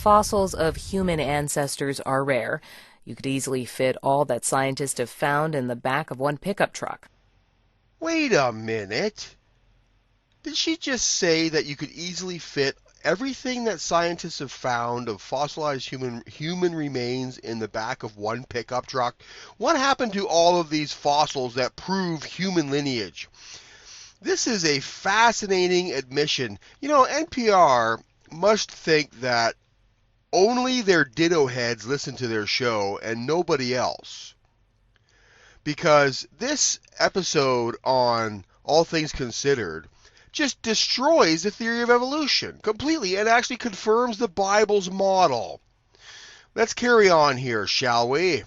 fossils of human ancestors are rare. You could easily fit all that scientists have found in the back of one pickup truck. Wait a minute. Did she just say that you could easily fit everything that scientists have found of fossilized human remains in the back of one pickup truck? What happened to all of these fossils that prove human lineage? This is a fascinating admission. You know, NPR must think that only their ditto heads listen to their show and nobody else. Because this episode on All Things Considered just destroys the theory of evolution completely and actually confirms the Bible's model. Let's carry on here, shall we?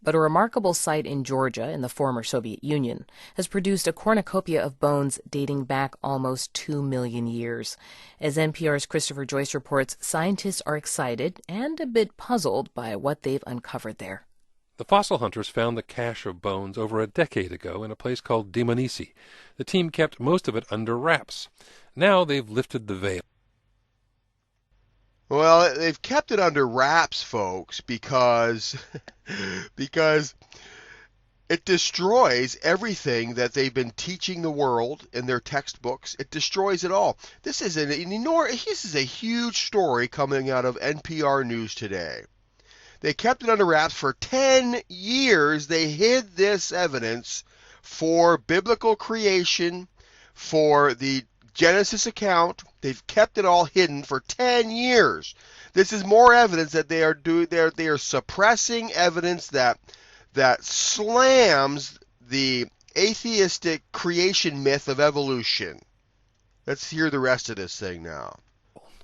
But a remarkable site in Georgia, in the former Soviet Union, has produced a cornucopia of bones dating back almost 2 million years. As NPR's Christopher Joyce reports, scientists are excited and a bit puzzled by what they've uncovered there. The fossil hunters found the cache of bones over a decade ago in a place called Dmanisi. The team kept most of it under wraps. Now they've lifted the veil. Well, they've kept it under wraps, folks, because it destroys everything that they've been teaching the world in their textbooks. It destroys it all. This is a huge story coming out of NPR News today. They kept it under wraps for 10 years. They hid this evidence for biblical creation, for the Genesis account. They've kept it all hidden for 10 years. This is more evidence that they are suppressing evidence that slams the atheistic creation myth of evolution. Let's hear the rest of this thing now.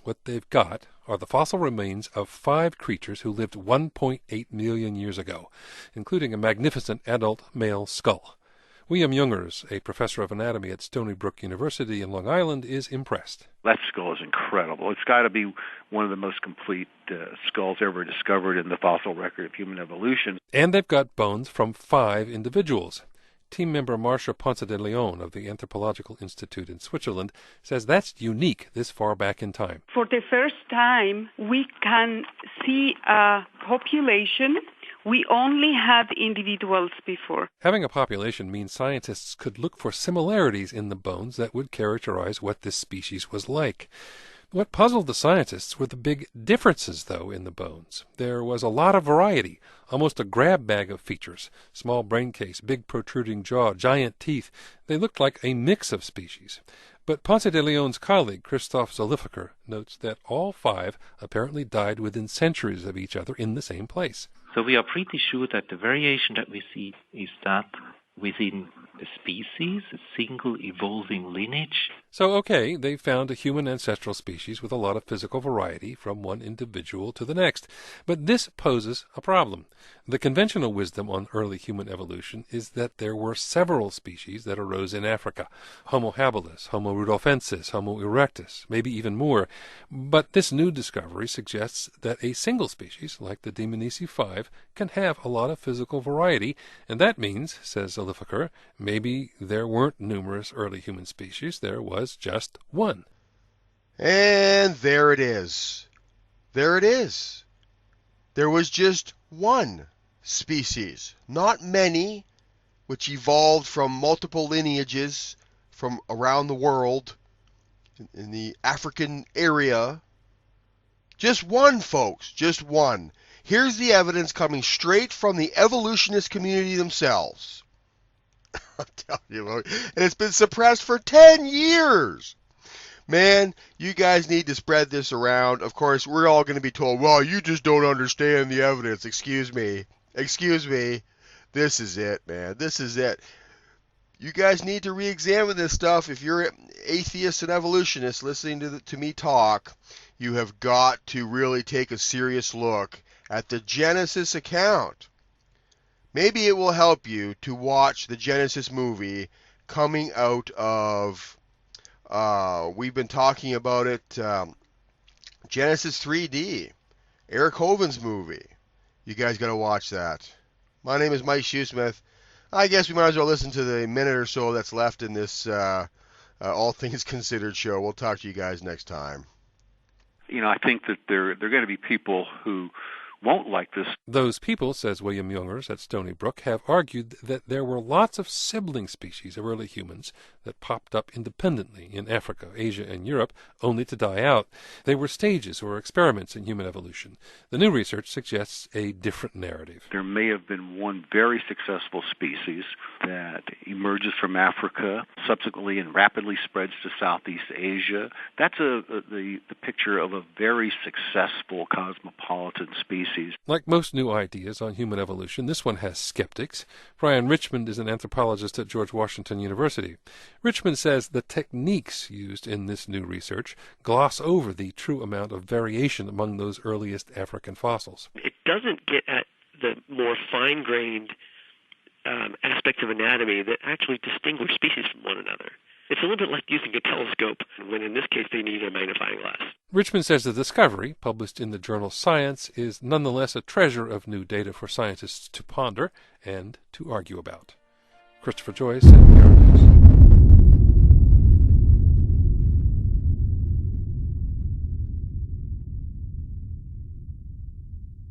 What they've got are the fossil remains of 5 creatures who lived 1.8 million years ago, including a magnificent adult male skull. William Jungers, a professor of anatomy at Stony Brook University in Long Island, is impressed. That skull is incredible. It's got to be one of the most complete skulls ever discovered in the fossil record of human evolution. And they've got bones from 5 individuals. Team member Marcia Ponce de Leon of the Anthropological Institute in Switzerland says that's unique this far back in time. For the first time, we can see a population. We only had individuals before. Having a population means scientists could look for similarities in the bones that would characterize what this species was like. What puzzled the scientists were the big differences, though, in the bones. There was a lot of variety, almost a grab bag of features. Small brain case, big protruding jaw, giant teeth. They looked like a mix of species. But Ponce de Leon's colleague, Christoph Zollifacher, notes that all 5 apparently died within centuries of each other in the same place. So we are pretty sure that the variation that we see is that within a species, a single evolving lineage. So, okay, they found a human ancestral species with a lot of physical variety from one individual to the next. But this poses a problem. The conventional wisdom on early human evolution is that there were several species that arose in Africa. Homo habilis, Homo rudolfensis, Homo erectus, maybe even more. But this new discovery suggests that a single species, like the Dmanisi 5, can have a lot of physical variety, and that means, says Zollifacher, maybe there weren't numerous early human species, there was just one. And there it is. There it is. There was just one species, not many, which evolved from multiple lineages from around the world in the African area. Just one, folks, just one. Here's the evidence coming straight from the evolutionist community themselves. I'll tell you, and it's been suppressed for 10 years. Man, you guys need to spread this around. Of course, we're all going to be told, well, you just don't understand the evidence. Excuse me. This is it, man. This is it. You guys need to re-examine this stuff. If you're atheists and evolutionists listening to me talk, you have got to really take a serious look at the Genesis account. Maybe it will help you to watch the Genesis movie coming out of, we've been talking about it, Genesis 3D, Eric Hoven's movie. You guys got to watch that. My name is Mike Shoesmith. I guess we might as well listen to the minute or so that's left in this All Things Considered show. We'll talk to you guys next time. I think that there are going to be people who won't like this. Those people, says William Youngers at Stony Brook, have argued that there were lots of sibling species of early humans that popped up independently in Africa, Asia, and Europe, only to die out. They were stages or experiments in human evolution. The new research suggests a different narrative. There may have been one very successful species that emerges from Africa, subsequently and rapidly spreads to Southeast Asia. That's the picture of a very successful cosmopolitan species. Like most new ideas on human evolution, this one has skeptics. Brian Richmond is an anthropologist at George Washington University. Richmond says the techniques used in this new research gloss over the true amount of variation among those earliest African fossils. It doesn't get at the more fine-grained aspects of anatomy that actually distinguish species from one another. It's a little bit like using a telescope, when in this case they need a magnifying glass. Richmond says the discovery, published in the journal Science, is nonetheless a treasure of new data for scientists to ponder and to argue about. Christopher Joyce, NPR News.